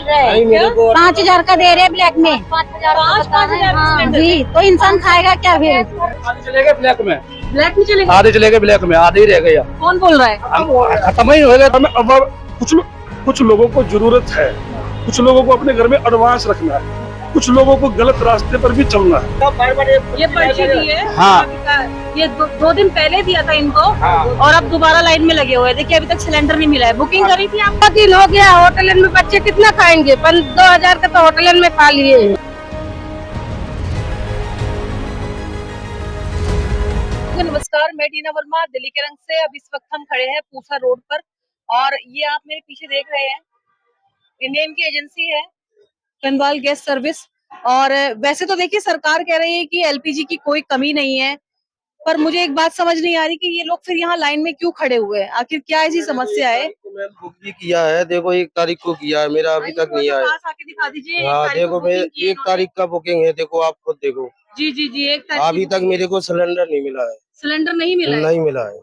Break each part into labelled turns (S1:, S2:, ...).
S1: रहा है? 5,000 का दे रहे हैं ब्लैक में। 5,000 हाँ जी, तो इंसान खाएगा क्या फिर?
S2: आधे चले गए ब्लैक में,
S1: ब्लैक में चलेगा।
S2: आधे चले गए ब्लैक में, आधे ही रह गए।
S1: कौन बोल रहा है?
S2: खत्म ही हो गया। अब कुछ लोगों को जरूरत है, कुछ लोगों को अपने घर में एडवांस रखना है, कुछ लोगों को गलत रास्ते पर भी चलना है।
S1: ये पर्ची दी है।
S2: हाँ।
S1: ये दो दिन पहले दिया था इनको।
S2: हाँ।
S1: और अब दोबारा लाइन में लगे हुए हैं। देखिए अभी तक सिलेंडर नहीं मिला है। बुकिंग करी थी आपका? दिन हो गया। होटल में बच्चे कितना खाएंगे? 2,000 का तो होटल में खा लिए। नमस्कार, मैं टीना वर्मा दिल्ली के रंग से। अब इस वक्त हम खड़े हैं पूसा रोड पर और ये आप मेरे पीछे देख रहे हैं इंडियन की एजेंसी है गंगवाल गैस सर्विस। और वैसे तो देखिए सरकार कह रही है कि एलपीजी की कोई कमी नहीं है, पर मुझे एक बात समझ नहीं आ रही कि ये लोग फिर यहाँ लाइन में क्यों खड़े हुए हैं? आखिर क्या ऐसी समस्या है?
S3: मैं बुक भी किया है, देखो 1 तारीख को किया है, मेरा अभी तक नहीं आया।
S1: पास आके दिखा दीजिए।
S3: हाँ देखो, मैं 1 तारीख का बुकिंग है, देखो आप खुद देखो।
S1: जी जी जी, 1 तारीख
S3: अभी तक मेरे को सिलेंडर नहीं मिला है।
S1: सिलेंडर नहीं मिला है?
S3: नहीं मिला है।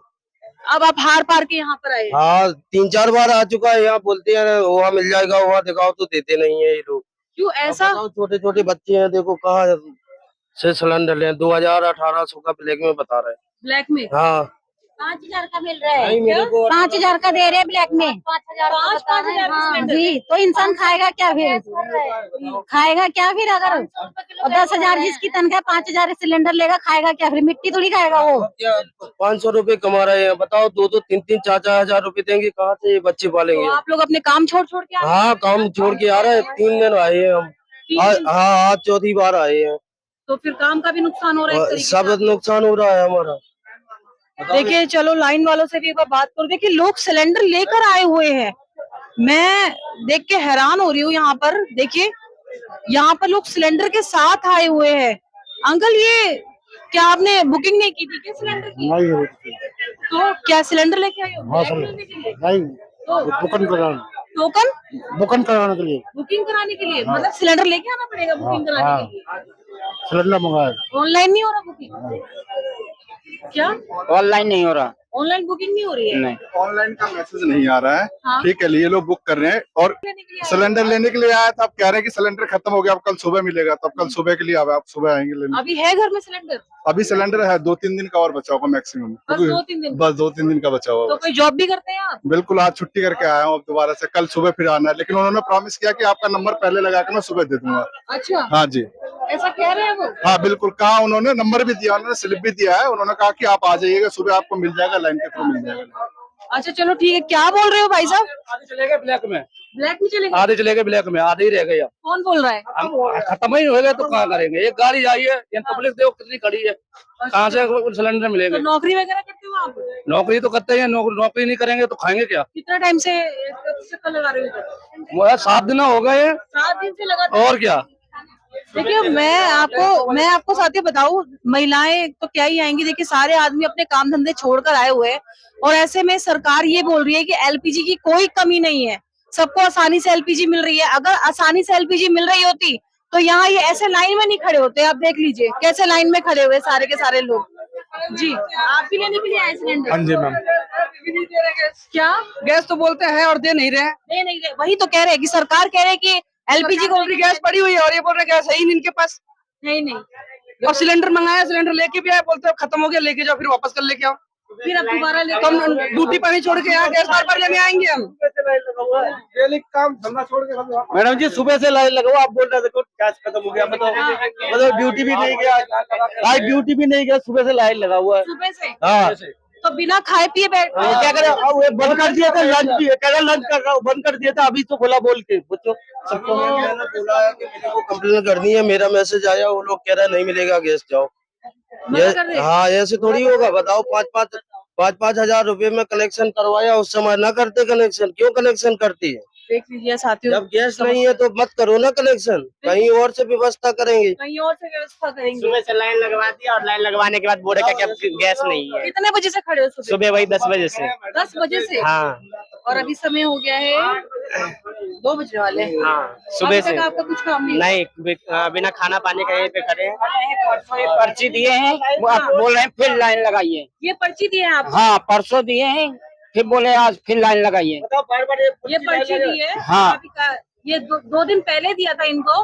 S1: अब आप हार पार के यहाँ पर आए?
S3: हाँ 3-4 बार आ चुका है, यहाँ बोलते हैं वहाँ मिल जाएगा, वहाँ दिखाओ तो देते नहीं है ये लोग।
S1: क्यों ऐसा?
S3: छोटे छोटे बच्चे हैं, देखो कहाँ से सिलेंडर ले। 2,000-1,800 का ब्लैक में बता रहे हैं।
S1: ब्लैक में?
S3: हाँ
S1: 5,000 का मिल रहा है।
S3: नहीं, मेरे को
S1: 5,000 का दे रहे हैं ब्लैक में। 5,000 हाँ जी, तो इंसान खाएगा क्या फिर? खाएगा क्या फिर? अगर 10,000 जिसकी तनख्वाह 5,000 सिलेंडर लेगा, खाएगा क्या फिर? मिट्टी थोड़ी खाएगा वो।
S3: 500 रुपए कमा रहे हैं, बताओ 2-2, 3-3, 4-4 हजार रुपए देंगे, कहाँ से ये बच्चे पालेंगे?
S1: तो आप लोग अपने काम छोड़ छोड़ के आ रहे हैं?
S3: हाँ काम छोड़ के आ रहे हैं, 3 दिन आए हैं हम। हाँ आज चौथी बार आए हैं।
S1: तो फिर काम का भी नुकसान हो रहा है एक तरीके से।
S3: सब नुकसान हो रहा है हमारा।
S1: देखिए चलो लाइन वालों से भी एक बार बात करो। देखिए लोग सिलेंडर लेकर आए हुए हैं, मैं देख के हैरान हो रही हूँ। यहाँ पर देखिए, यहाँ पर लोग सिलेंडर के साथ आए हुए हैं। अंकल ये क्या आपने बुकिंग नहीं की थी क्या सिलेंडर की?
S4: नहीं,
S1: तो क्या सिलेंडर लेके आए हो?
S4: हाँ
S1: ब्लैक
S4: सर,
S1: लेने के लिए?
S4: नहीं
S1: तो
S4: बुकिंग कराने
S1: टोकन
S4: कराने के लिए
S1: बुकिंग कराने के लिए मतलब सिलेंडर लेके आना पड़ेगा बुकिंग कराने के लिए?
S4: सिलेंडर मंगाया।
S1: ऑनलाइन नहीं हो रहा बुकिंग? क्या
S5: ऑनलाइन नहीं हो रहा?
S1: ऑनलाइन बुकिंग नहीं हो रही है?
S5: नहीं।
S6: ऑनलाइन का मैसेज नहीं आ रहा है।
S1: हाँ।
S6: ठीक है, ये लोग बुक कर रहे हैं और
S1: लेने के लिए आए
S6: सिलेंडर लेने के लिए आया था। आप कह रहे हैं कि सिलेंडर खत्म हो गया, अब कल सुबह मिलेगा, तो अब कल सुबह के लिए आप सुबह आएंगे लेने।
S1: अभी है घर में सिलेंडर?
S6: अभी सिलेंडर है, 2-3 दिन का और बचा होगा मैक्सिमम।
S1: बस 2-3 दिन?
S6: बस 2-3 दिन का बचा
S1: तो
S6: होगा।
S1: कोई जॉब भी करते हैं आप?
S6: बिल्कुल, आज छुट्टी करके आया हूँ, अब दोबारा से कल सुबह फिर आना है। लेकिन उन्होंने प्रॉमिस किया कि आपका नंबर पहले लगा कर मैं सुबह दे दूंगा।
S1: अच्छा,
S6: हाँ जी,
S1: ऐसा कह रहे हैं वो?
S6: हाँ बिल्कुल कहा उन्होंने, नंबर भी दिया, उन्होंने स्लिप भी दिया है। उन्होंने कहा कि आप आ जाइएगा सुबह, आपको मिल जाएगा, लाइन के थ्रू मिल जाएगा।
S1: अच्छा चलो ठीक है। क्या बोल रहे हो भाई साहब?
S2: आधे चले गए ब्लैक में,
S1: ब्लैक में चलेगा?
S2: आधे चले गए ब्लैक में, आधे ही रह गए।
S1: कौन बोल रहा है?
S2: खत्म ही हो गया तो कहाँ करेंगे? एक गाड़ी आई है, पब्लिक देखो कितनी खड़ी है, कहाँ से सिलेंडर
S1: तो
S2: मिलेगा?
S1: नौकरी वगैरह करते हो आप?
S2: नौकरी तो करते हैं, नौकरी नहीं करेंगे तो खाएंगे क्या?
S1: कितना टाइम से चक्कर लगा रहे हो?
S2: वो 7 दिन हो गए हैं,
S1: 7 दिन से लगा।
S2: और क्या।
S1: देखिए मैं आपको साथियों बताऊं, महिलाएं तो क्या ही आएंगी। देखिए सारे आदमी अपने काम धंधे छोड़कर आए हुए हैं और ऐसे में सरकार ये बोल रही है कि एलपीजी की कोई कमी नहीं है, सबको आसानी से एलपीजी मिल रही है। अगर आसानी से एलपीजी मिल रही होती तो यहाँ ये ऐसे लाइन में नहीं खड़े होते। आप देख लीजिए कैसे लाइन में खड़े हुए सारे के सारे लोग। जी आप भी लेने के लिए आए सिलेंडर?
S4: हाँ जी मैम।
S1: क्या
S2: गैस तो बोलते हैं और दे नहीं रहे।
S1: दे नहीं रहे? वही तो कह रहे हैं कि सरकार कह रहे हैं कि एलपीजी को
S2: गैस पड़ी हुई है और ये बोल रहे गैस है ही नहीं इनके पास।
S1: नहीं।
S2: और सिलेंडर मंगाया, सिलेंडर लेके भी आए, बोलते हैं खत्म हो गया, लेके जाओ, फिर वापस कर लेके आओ।
S1: फिर अब दोबारा
S2: तो हम ड्यूटी पानी छोड़ के यहाँ गैस बार लेने आएंगे हम।
S6: डेली काम धंधा छोड़ के
S3: मैडम जी सुबह से लाइन लगाओ, आप बोल रहे देखो गैस खत्म हो गया, मतलब ड्यूटी भी नहीं गया, आज ड्यूटी भी नहीं गया, सुबह से लाइन लगा हुआ है।
S1: सुबह से?
S3: हाँ
S1: तो बिना खाए पिए बैठ
S3: क्या करें, अब ये बंद कर दिया था, लंच भी कह रहा लंच कर रहा हूँ, बंद कर दिया था, अभी तो खुला बोल के बच्चों सबको मैंने बोला है कि मेरे को कंप्लेन करनी है। मेरा मैसेज आया, वो लोग कह रहे हैं नहीं मिलेगा गैस, जाओ। ये हाँ ऐसे थोड़ी होगा, बताओ 5-5 हजार रुपए में कनेक्शन करवाया, उस समय ना करते कनेक्शन, क्यों कनेक्शन करती है?
S1: देख लीजिए साथियों,
S3: जब गैस नहीं है तो मत करो ना कनेक्शन, कहीं और से व्यवस्था करेंगे।
S1: कहीं और से व्यवस्था करेंगे।
S5: सुबह से लाइन लगवा दिया और लाइन लगवाने के बाद बोले क्या गैस नहीं है।
S1: कितने बजे से खड़े हो?
S5: सुबह वही 10 बजे से।
S1: 10 बजे से?
S5: हाँ
S1: और अभी समय हो गया है 2 बजने वाले।
S5: हाँ सुबह से।
S1: आपका कुछ काम नहीं?
S5: नहीं, बिना खाना पानी का यहीं पे खड़े हैं। पर्ची दिए हैं, वो आप बोल रहे हैं फिर लाइन लगाइए।
S1: ये पर्ची दी है आप?
S5: हाँ परसों दिए हैं, फिर बोले आज फिर लाइन लगाइए।
S1: ये पर्ची दी है?
S5: हाँ।
S1: आपका ये दो दिन पहले दिया था इनको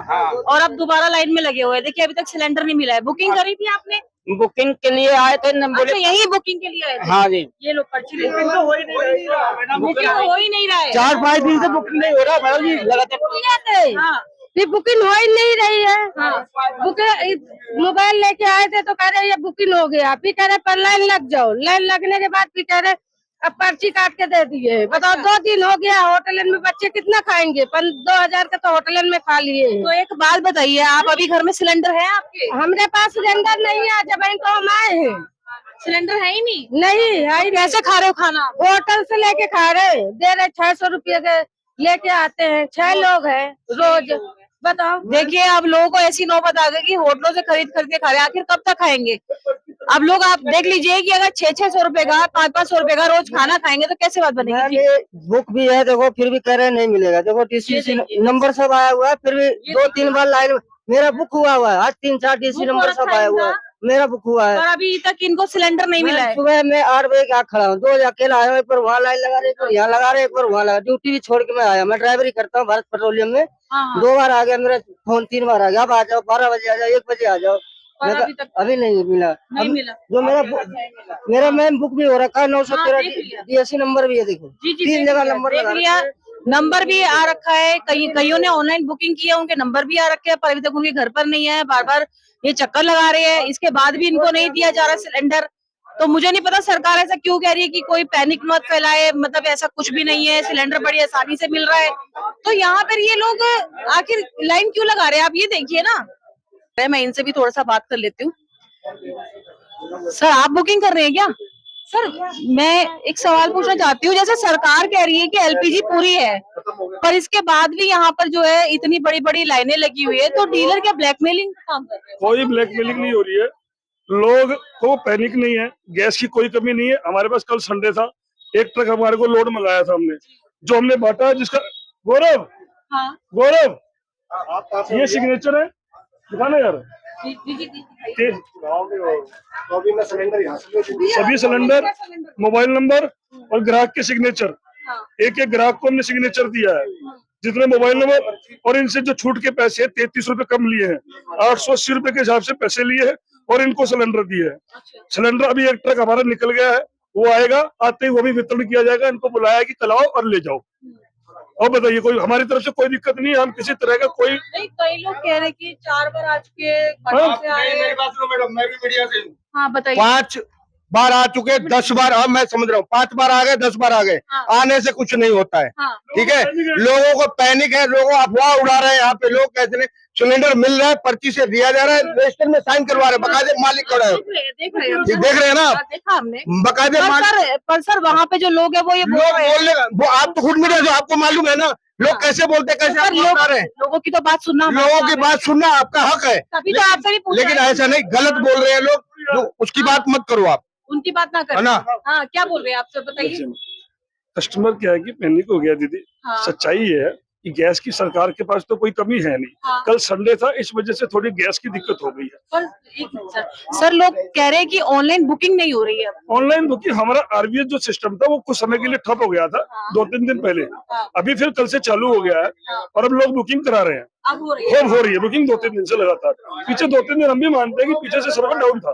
S1: और अब दोबारा लाइन में लगे हुए हैं। देखिए अभी तक सिलेंडर नहीं मिला है। बुकिंग करी थी आपने?
S5: बुकिंग के लिए आए थे न, बोले
S1: अच्छा यही बुकिंग के लिए आए थे?
S5: हाँ जी।
S1: ये लो पर्ची बुकिंग तो हो ही नहीं रहा है।
S3: 4-5 दिन से बुकिंग नहीं हो रहा मैडम जी, लगातार।
S1: हाँ
S7: ये बुकिंग हो ही नहीं रही है। बुकिंग मोबाइल लेके आए थे तो कह रहे ये बुकिंग हो गया, फिर कह रहे पर लाइन लग जाओ। लाइन लगने के बाद फिर कह रहे अब पर्ची काट के दे दिए। बताओ 2 दिन हो गया, होटल में बच्चे कितना खाएंगे? 2,000 का तो होटल में खा लिए।
S1: तो एक बात बताइए, आप अभी घर में सिलेंडर है आपके?
S7: हमारे पास सिलेंडर नहीं है, जब तो हम आए हैं।
S1: सिलेंडर है ही नहीं?
S7: नहीं है।
S1: कैसे खा रहे हो खाना?
S7: होटल से लेके खा रहे, दे रहे 600 रुपये के लेके आते हैं। 6 लोग हैं रोज। बताओ।
S1: देखिए अब लोगों को ऐसी नौबत आ गई कि होटलों से खरीद के खा रहे हैं। आखिर कब तक खाएंगे? अब लोग आप देख लीजिए कि अगर 600 रुपए का 500 रुपए का रोज खाना खाएंगे तो कैसे बात बनेगी?
S5: बुक भी है देखो, फिर भी कह रहे नहीं मिलेगा। देखो डीसी नंबर सब आया हुआ है, फिर भी 2-3 बार लाइन मेरा बुक हुआ है। आज 3-4 डीसी नंबर सब आया हुआ है, मेरा बुक हुआ है।
S1: और अभी तक इनको सिलेंडर नहीं मिला है।
S5: सुबह में 8 बजे क्या खड़ा हूँ, 2 अकेला आया हूँ। एक बार वहाँ लाइन लगा रहे, एक बार यहाँ लगा रहे, एक बार वहाँ लगा। ड्यूटी भी छोड़ के मैं आया। मैं ड्राइवरी करता हूँ भारत पेट्रोलियम में। 2 बार आ गया, मेरा फोन 3 बार आ गया। अब आ जाओ, 12 बजे आ जाओ, 1 बजे आ जाओ। अभी नहीं मिला। जो मेरा मैम बुक भी हो रखा है 913 DSC नंबर भी है। देखो 3 जगह नंबर लगा
S1: लिया, नंबर भी आ रखा है। कईयों ने ऑनलाइन बुकिंग की है, उनके नंबर भी आ रखे हैं, पर अभी तक उनके घर पर नहीं है। बार बार ये चक्कर लगा रहे हैं, इसके बाद भी इनको नहीं दिया जा रहा सिलेंडर। तो मुझे नहीं पता सरकार ऐसा क्यों कह रही है कि कोई पैनिक मत फैलाए, मतलब ऐसा कुछ भी नहीं है, सिलेंडर बड़ी आसानी से मिल रहा है। तो यहाँ पर ये लोग आखिर लाइन क्यों लगा रहे हैं? आप ये देखिए ना। मैं इनसे भी थोड़ा सा बात कर लेती हूँ। सर आप बुकिंग कर रहे हैं क्या? सर मैं एक सवाल पूछना चाहती हूँ, जैसे सरकार कह रही है कि LPG पूरी है, पर इसके बाद भी यहाँ पर जो है इतनी बड़ी बड़ी लाइनें लगी हुई है, तो डीलर क्या ब्लैकमेलिंग का काम कर रहे हैं?
S2: कोई ब्लैकमेलिंग नहीं हो रही है, लोग को पैनिक नहीं है, गैस की कोई कमी नहीं है। हमारे पास कल संडे था, एक ट्रक हमारे को लोड मंगाया था हमने, जो हमने बांटा, जिसका गौरव ये सिग्नेचर है, दिखाना यार। सभी सिलेंडर, मोबाइल नंबर और ग्राहक के सिग्नेचर, एक एक ग्राहक को हमने सिग्नेचर दिया है, जितने मोबाइल नंबर। और इनसे जो छूट के पैसे 33 रुपए कम लिए हैं, 880 रुपए के हिसाब से पैसे लिए हैं और इनको सिलेंडर दिए है। सिलेंडर अभी एक ट्रक हमारा निकल गया है, वो आएगा, आते ही वो भी वितरण किया जाएगा। इनको बुलाया कि कल आओ और ले जाओ। और बताइए, कोई हमारी तरफ से कोई दिक्कत नहीं है, हम किसी तरह का कोई
S1: नहीं। कई लोग कह रहे हैं कि 4 बार आ चुके,
S6: मेरी बात सुनो मैडम, मैं भी मीडिया से हूँ।
S1: हाँ बताइए।
S6: 5 बार आ चुके, 10 बार, अब मैं समझ रहा हूँ 5 बार आ गए, 10 बार आ गए। आने से कुछ नहीं होता है। ठीक है, लोगों को पैनिक है, लोगों अफवाह उड़ा रहे हैं। यहाँ पे लोग कहते हैं सिलेंडर मिल रहा है, पर्ची से दिया जा रहा है, रजिस्टर में साइन करवा रहे हैं, बकायदे मालिक खड़ा है।
S1: देख
S6: रहे हैं ना,
S1: देखा हमने
S6: बकायदे मालिक।
S1: पर सर वहाँ पे जो लोग है वो ये बोल रहे हैं,
S6: वो आप तो खुद मीडिया जो आपको मालूम है ना, लोग कैसे बोलते हैं, कैसे आप बता रहे हैं।
S1: लोगों की तो बात सुनना,
S6: लोगों की बात सुनना आपका हक है,
S1: तभी तो आपसे भी पूछा
S6: लेकिन
S1: है।
S6: ऐसा नहीं, गलत बोल रहे हैं लोग, जो उसकी बात मत करो आप,
S1: उनकी बात ना करें।
S6: ना।
S1: हाँ क्या बोल रहे हैं आपसे बताइए।
S2: कस्टमर क्या है कि पैनिक हो गया दीदी।
S1: हाँ।
S2: सच्चाई ये है कि गैस की सरकार के पास तो कोई कमी है नहीं।
S1: हाँ।
S2: कल संडे था, इस वजह से थोड़ी गैस की दिक्कत हो गई है।
S1: पर एक सर लोग कह रहे हैं कि ऑनलाइन बुकिंग नहीं हो रही है।
S2: ऑनलाइन बुकिंग, हमारा RVS जो सिस्टम था वो कुछ समय के लिए ठप हो गया था, 2-3 दिन पहले। अभी फिर कल से चालू हो गया है और अब लोग बुकिंग करा रहे हैं।
S1: अब हो रही है
S2: बुकिंग 2-3 दिन से लगातार। पीछे 2-3 दिन हम भी मानते हैं कि पीछे से सर्वर डाउन था।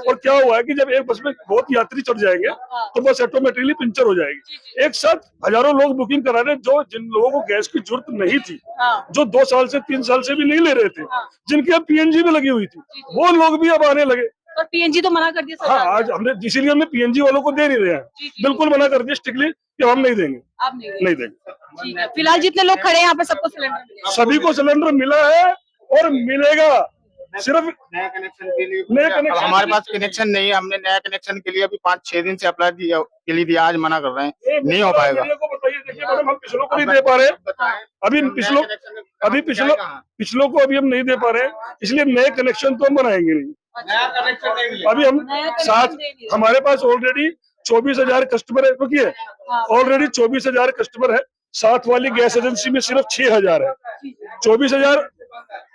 S2: और क्या हुआ है कि जब एक बस में बहुत यात्री चढ़ जाएंगे तो बस ऑटोमेटिकली पंचर हो जाएगी। एक साथ हजारों लोग बुकिंग करा रहे हैं, जो जिन लोगों को गैस की जरूरत नहीं थी, जो 2 साल से 3 साल से भी नहीं ले रहे थे, जिनकी अब PNG में लगी हुई थी, वो लोग भी अब आने लगे।
S1: और PNG तो मना कर दिया सरकार
S2: हाँ, आज हमने इसीलिए हमने PNG वालों को दे नहीं रहे हैं, बिल्कुल मना कर दिया स्ट्रिक्टली कि हम नहीं देंगे,
S1: आप
S2: नहीं देंगे।
S1: ठीक है, फिलहाल जितने लोग खड़े हैं यहाँ पे सबको सिलेंडर मिलेगा।
S2: सभी को सिलेंडर मिला है और मिलेगा। सिर्फ
S6: नया कनेक्शन के लिए,
S2: नया कनेक्शन
S8: हमारे पास कनेक्शन नहीं है। हमने नया कनेक्शन के लिए अभी 5-6 दिन से अप्लाई के लिए दिया, आज मना कर रहे हैं, नहीं हो पाएगा।
S2: को बताइए, देखिए मैडम, हम पिछलों को नहीं दे पा रहे, अभी पिछलों को अभी हम नहीं दे पा रहे हैं, इसलिए नए कनेक्शन तो हम बनाएंगे नहीं।
S6: नया कनेक्शन नहीं मिलेगा।
S2: अभी हम साथ, हमारे पास ऑलरेडी 24,000 कस्टमर है, रुकिए, ऑलरेडी 24,000 कस्टमर है। साथ वाली गैस एजेंसी में सिर्फ 6,000 है। 24,000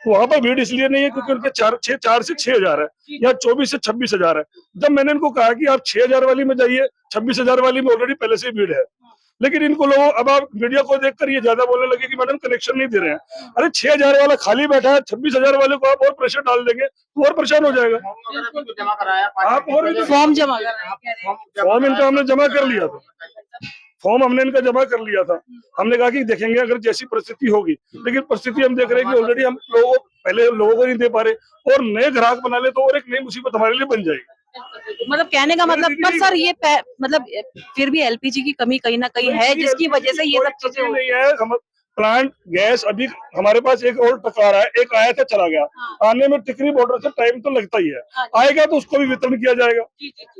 S2: वहां पर भीड़ इसलिए नहीं है क्योंकि उनके 4 से 6,000 है, या 24 से 26,000 है। जब मैंने इनको कहा कि आप 6,000 वाली में जाइए, 26,000 वाली में ऑलरेडी पहले से भीड़ है, लेकिन इनको लोग अब आप मीडिया को देखकर ये ज्यादा बोलने लगे कि मैडम कनेक्शन नहीं दे रहे हैं। अरे 6,000 वाला खाली बैठा है, 26,000 वाले को आप और प्रेशर डाल देंगे तो और परेशान हो जाएगा।
S8: जमा कराया,
S2: आप और भी
S1: फॉर्म जमा कर रहे हैं, कह रहे हैं।
S2: फॉर्म इनका हमने जमा कर लिया था, फॉर्म हमने इनका जमा कर लिया था। हमने कहा कि देखेंगे अगर जैसी परिस्थिति होगी, लेकिन परिस्थिति हम देख रहे हैं कि ऑलरेडी हम पहले लोगों को नहीं दे पा रहे और नए ग्राहक बना ले तो और एक नई मुसीबत हमारे लिए बन जाएगी।
S1: मतलब कहने का मतलब, पर सर ये मतलब फिर भी एलपीजी की कमी कहीं ना कहीं है, जिसकी वजह से ये सब चीजें हो
S2: नहीं है। हम प्लांट गैस अभी हमारे पास एक और ट्रक आ रहा है, एक आया था चला गया। आने में टिकरी बॉर्डर से टाइम तो लगता ही है, आएगा तो उसको भी वितरण किया जाएगा।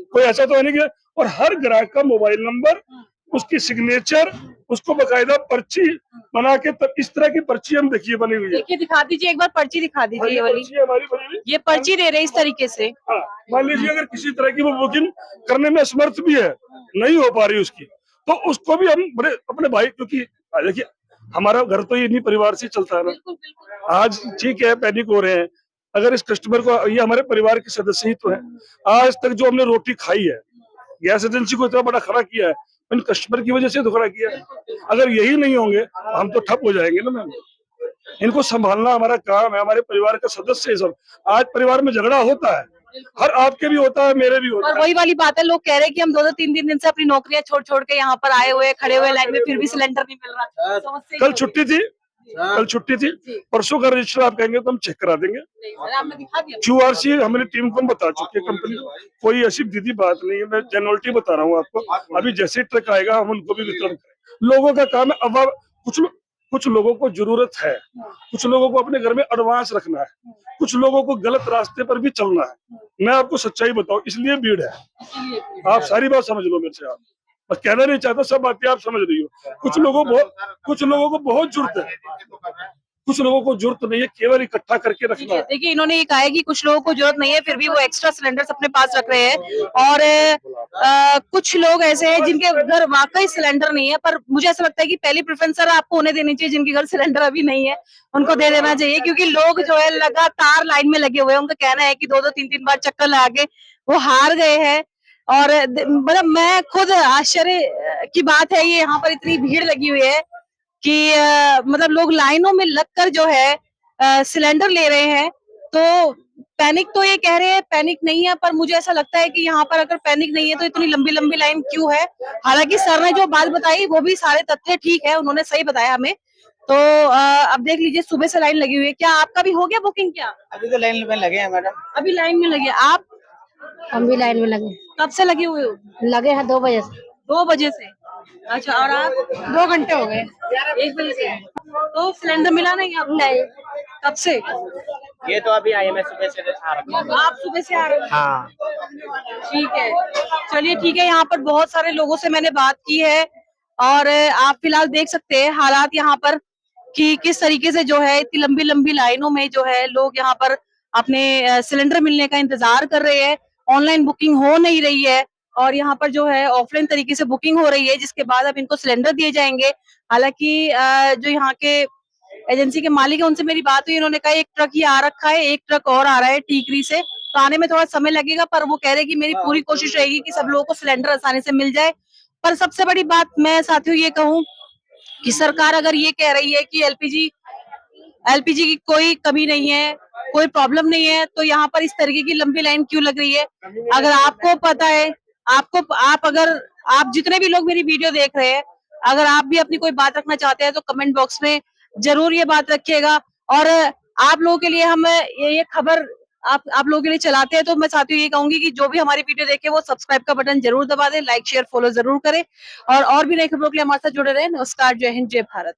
S2: कोई ऐसा तो है नहीं कि, और हर ग्राहक का मोबाइल नंबर, उसकी सिग्नेचर, उसको बकायदा पर्ची बना के, इस तरह की पर्ची हम देखिए बनी हुई है।
S1: देखिए, दिखा दीजिए एक बार पर्ची, दिखा दीजिए ये वाली,
S2: पर्ची हमारी बनी हुई।
S1: ये पर्ची दे रहे हैं इस तरीके से।
S2: हाँ, मान लीजिए अगर किसी तरह की वो बुकिंग करने में असमर्थ भी है, नहीं हो पा रही उसकी, तो उसको भी हम बड़े अपने भाई, क्योंकि देखिए हमारा घर तो इन्हीं परिवार से चलता है ना। आज ठीक है पैनिक हो रहे हैं, अगर इस कस्टमर को, ये हमारे परिवार के सदस्य ही तो है। आज तक जो हमने रोटी खाई है, गैस एजेंसी को इतना बड़ा खड़ा किया है, इन कस्टमर की वजह से तो खड़ा किया है। अगर यही नहीं होंगे हम तो ठप हो जाएंगे ना मैम। इनको संभालना हमारा काम है, हमारे परिवार का सदस्य है सब। आज परिवार में झगड़ा होता है, हर आपके भी होता है, मेरे भी होता है।
S1: और वही वाली बात है, लोग कह रहे हैं कि हम 2-3 दिन से अपनी नौकरियां छोड़ के यहाँ पर आए हुए, खड़े हुए लाइन में, फिर भी सिलेंडर नहीं मिल रहा। समस्या
S2: कल छुट्टी थी, कल छुट्टी थी, परसों का रजिस्टर आप कहेंगे तो हम चेक करा देंगे।
S1: आपने दिखा दिया।
S2: QRC हमने टीम को बता चुके हैं, कंपनी को। कोई ऐसी दीदी बात नहीं है, मैं जेन्युइनिटी बता रहा हूँ आपको। अभी जैसे ट्रक आएगा हम उनको भी वितरण करें। लोगों का काम है, अब कुछ लोगों को जरूरत है, कुछ लोगों को अपने घर में एडवांस रखना है, कुछ लोगों को गलत रास्ते पर भी चलना है। मैं आपको सच्चाई बताऊं, इसलिए भीड़ है। आप सारी बात समझ लो मेरे से, आप बस कहना नहीं चाहता, सब बातें आप समझ रही हो। कुछ लोगों को बहुत जरूरत है, कुछ लोगों को जरूरत नहीं है, केवल इकट्ठा करके रखना है।
S1: देखिए, इन्होंने ये कहा है कि कुछ लोगों को जरूरत नहीं है, फिर भी वो एक्स्ट्रा सिलेंडर्स अपने पास रख रहे हैं। और कुछ लोग ऐसे हैं जिनके घर वाकई सिलेंडर नहीं है, पर मुझे ऐसा लगता है कि पहली प्रेफरेंस सर आपको उन्हें देनी चाहिए जिनके घर सिलेंडर अभी नहीं है, उनको दे देना चाहिए। क्योंकि लोग जो है लगातार लाइन में लगे हुए हैं, उनका कहना है कि 2-3 बार चक्कर लगा के वो हार गए हैं। और मतलब मैं खुद आश्चर्य की बात है, ये यहाँ पर इतनी भीड़ लगी हुई है कि मतलब लोग लाइनों में लगकर जो है सिलेंडर ले रहे हैं। तो पैनिक तो ये कह रहे हैं पैनिक नहीं है, पर मुझे ऐसा लगता है कि यहाँ पर अगर पैनिक नहीं है तो इतनी लंबी लंबी लाइन क्यों है। हालांकि सर ने जो बात बताई वो भी सारे तथ्य ठीक है, उन्होंने सही बताया हमें। तो अब देख लीजिए, सुबह से लाइन लगी हुई है। क्या आपका भी हो गया बुकिंग? क्या
S5: अभी तो लाइन में लगे हैं मैडम।
S1: अभी लाइन में लगे आप?
S7: हम भी लाइन में लगे,
S1: कब से लगे हुए हो?
S7: लगे हैं 2 बजे से।
S1: 2 बजे से? अच्छा, और आप?
S7: 2 घंटे हो गए।
S1: 1 बजे से। तो सिलेंडर मिला नहीं आपको? नहीं। कब से?
S5: ये तो अभी आई, मैं सुबह से आ रहा हूँ।
S1: आप सुबह से आ रहे हो?
S5: हाँ
S1: ठीक है, चलिए ठीक है। यहाँ पर बहुत सारे लोगों से मैंने बात की है और आप फिलहाल देख सकते हैं हालात यहाँ पर कि किस तरीके से जो है इतनी लंबी लंबी लाइनों में जो है लोग यहाँ पर अपने सिलेंडर मिलने का इंतजार कर रहे हैं। ऑनलाइन बुकिंग हो नहीं रही है और यहाँ पर जो है ऑफलाइन तरीके से बुकिंग हो रही है, जिसके बाद अब इनको सिलेंडर दिए जाएंगे। हालांकि जो यहाँ के एजेंसी के मालिक है उनसे मेरी बात हुई, इन्होंने कहा एक ट्रक ही आ रखा है, एक ट्रक और आ रहा है टीकरी से, तो आने में थोड़ा समय लगेगा, पर वो कह रहे हैं कि मेरी पूरी कोशिश रहेगी कि सब लोगों को सिलेंडर आसानी से मिल जाए। पर सबसे बड़ी बात मैं साथियों ये कहूँ कि सरकार अगर ये कह रही है कि एलपीजी की कोई कमी नहीं है, कोई प्रॉब्लम नहीं है, तो यहाँ पर इस तरीके की लंबी लाइन क्यों लग रही है? अगर आपको पता है, आप जितने भी लोग मेरी वीडियो देख रहे हैं, अगर आप भी अपनी कोई बात रखना चाहते हैं तो कमेंट बॉक्स में जरूर ये बात रखिएगा। और आप लोगों के लिए हम ये खबर आप लोगों के लिए चलाते हैं, तो मैं साथियों ये कहूंगी कि जो भी हमारी वीडियो देखे वो सब्सक्राइब का बटन जरूर दबा दे, लाइक शेयर फॉलो जरूर करें और भी नई खबरों के लिए हमारे साथ जुड़े रहे। नमस्कार, जय हिंद, जय भारत।